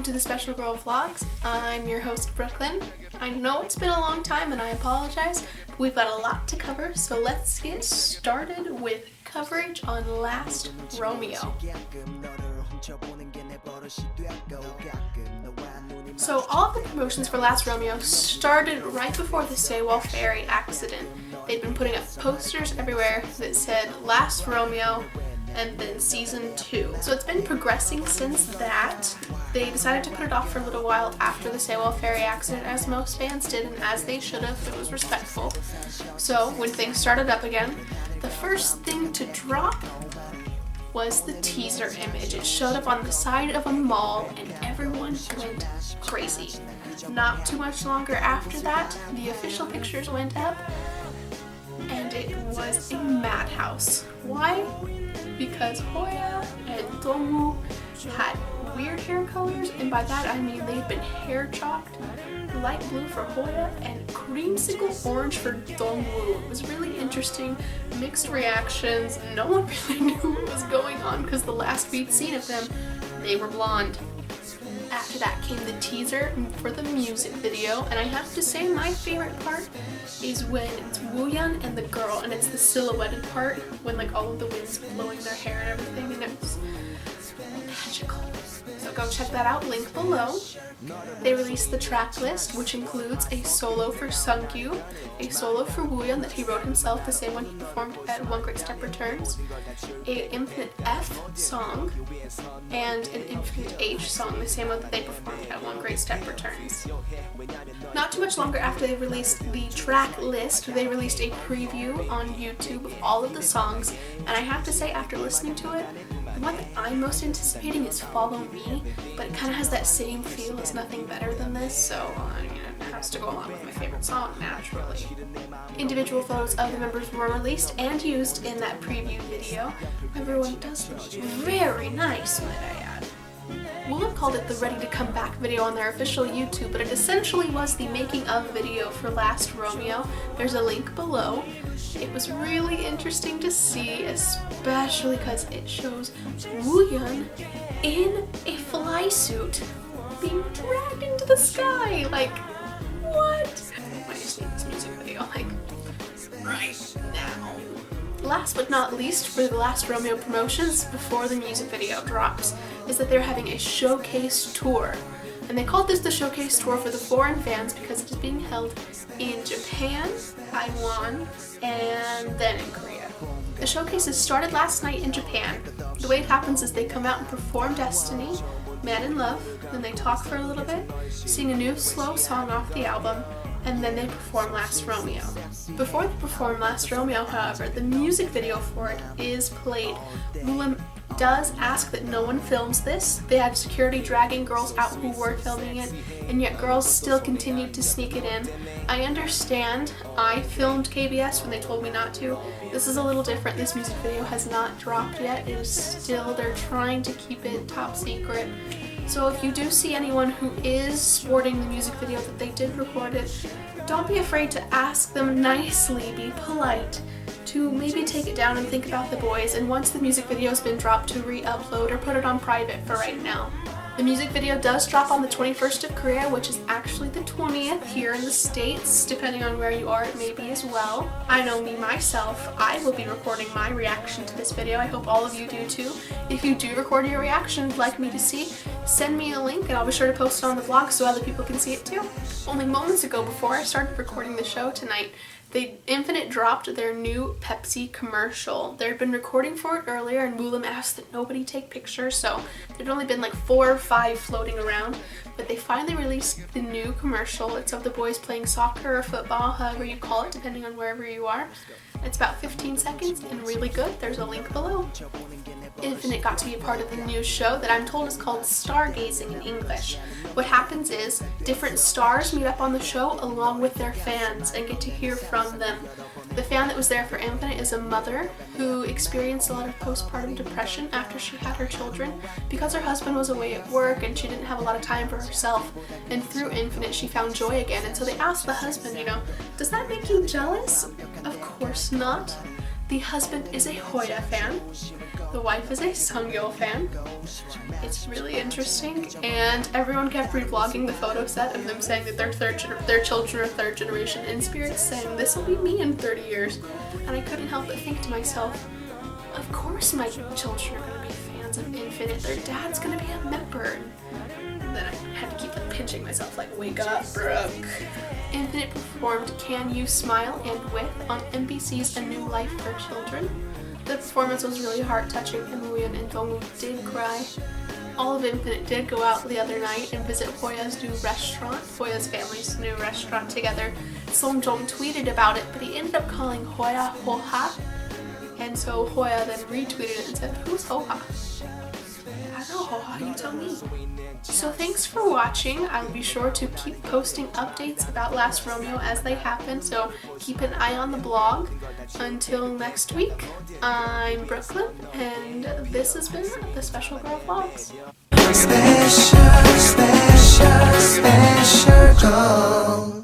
to the Special Girl Vlogs. I'm your host, Brooklyn. I know it's been a long time and I apologize, but we've got a lot to cover, so let's get started with coverage on Last Romeo. So all of the promotions for Last Romeo started right before the Saywell Ferry accident. They'd been putting up posters everywhere that said Last Romeo and then season 2. So it's been progressing since that. They decided to put it off for a little while after the Saywell Ferry accident, as most fans did, and as they should have. It was respectful. So when things started up again, the first thing to drop was the teaser image. It showed up on the side of a mall and everyone went crazy. Not too much longer after that, the official pictures went up and it was a madhouse. Why? Because Hoya and Dongwoo had weird hair colors, and by that I mean they'd been hair chopped, light blue for Hoya and creamsicle orange for Dongwoo. It was really interesting, mixed reactions. No one really knew what was going on because the last we'd seen of them, they were blonde. After that came the teaser for the music video, and I have to say my favorite part is when it's Wooyeon and the girl, and it's the silhouetted part when like all of the wind's blowing their hair and everything, and it was magical. So go check that out, link below. They released the track list, which includes a solo for Sungkyu, a solo for Wooyeon that he wrote himself, the same one he performed at One Great Step Returns, an Infinite F song, and an Infinite H song, the same one that they performed at One Great Step Returns. Not too much longer after they released the track list, they released a preview on YouTube of all of the songs, and I have to say, after listening to it, the one that I'm most anticipating is Follow Me, but it kind of has that same feel as Nothing Better Than This, so it has to go along with my favorite song, naturally. Individual photos of the members were released and used in that preview video. Everyone does look very nice, might I add. Woolip called it the Ready to Come Back video on their official YouTube, but it essentially was the making of video for Last Romeo. There's a link below. It was really interesting to see, especially because it shows Wooyeon in a fly suit being dragged into the sky. Like, what? I just need this music video, like, right now. Last but not least, for the Last Romeo promotions before the music video drops, is that they're having a showcase tour. And they called this the showcase tour for the foreign fans because it is being held in Japan, Taiwan, and then in Korea. The showcases started last night in Japan. The way it happens is they come out and perform Destiny, Man in Love, then they talk for a little bit, sing a new slow song off the album, and then they perform Last Romeo. Before they perform Last Romeo, however, the music video for it is played. Woollim does ask that no one films this. They had security dragging girls out who were filming it, and yet girls still continued to sneak it in. I understand. I filmed KBS when they told me not to. This is a little different. This music video has not dropped yet. It is still, they're trying to keep it top secret. So if you do see anyone who is sporting the music video that they did record it, don't be afraid to ask them nicely, be polite, to maybe take it down and think about the boys, and once the music video has been dropped, to re-upload or put it on private for right now. The music video does drop on the 21st of Korea, which is actually the 20th here in the States. Depending on where you are, it may be as well. I know me myself, I will be recording my reaction to this video. I hope all of you do too. If you do record your reaction and would like me to see, send me a link and I'll be sure to post it on the blog so other people can see it too. Only moments ago, before I started recording the show tonight, Infinite dropped their new Pepsi commercial. They had been recording for it earlier, and Woollim asked that nobody take pictures, so there'd only been like 4 or 5 floating around, but they finally released the new commercial. It's of the boys playing soccer or football, however you call it, depending on wherever you are. It's about 15 seconds and really good. There's a link below. Infinite got to be a part of the new show that I'm told is called Stargazing in English. What happens is different stars meet up on the show along with their fans and get to hear from them. The fan that was there for Infinite is a mother who experienced a lot of postpartum depression after she had her children because her husband was away at work and she didn't have a lot of time for herself. And through Infinite, she found joy again. And so they asked the husband, does that make you jealous? Of course not. The husband is a Hoya fan. The wife is a Sungyul fan. It's really interesting, and everyone kept revlogging the photo set of them saying that their children are third generation in spirits, saying this will be me in 30 years. And I couldn't help but think to myself, of course my children are going to be fans of Infinite. Their dad's going to be a member. And then I had to keep pinching myself like, wake up, Brooke. Infinite performed Can You Smile and With on NBC's A New Life for Children. The performance was really heart-touching, and Nguyen and Dongwoo did cry. All of Infinite did go out the other night and visit Hoya's new restaurant, Hoya's family's new restaurant together. Song Jong tweeted about it, but he ended up calling Hoya Hoha, and so Hoya then retweeted it and said, who's Hoha? I don't know, Hoha, you tell me. So thanks for watching. I'll be sure to keep posting updates about Last Romeo as they happen, so keep an eye on the blog. Until next week, I'm Brooklyn, and this has been the Special Girl Vlogs. Special girl.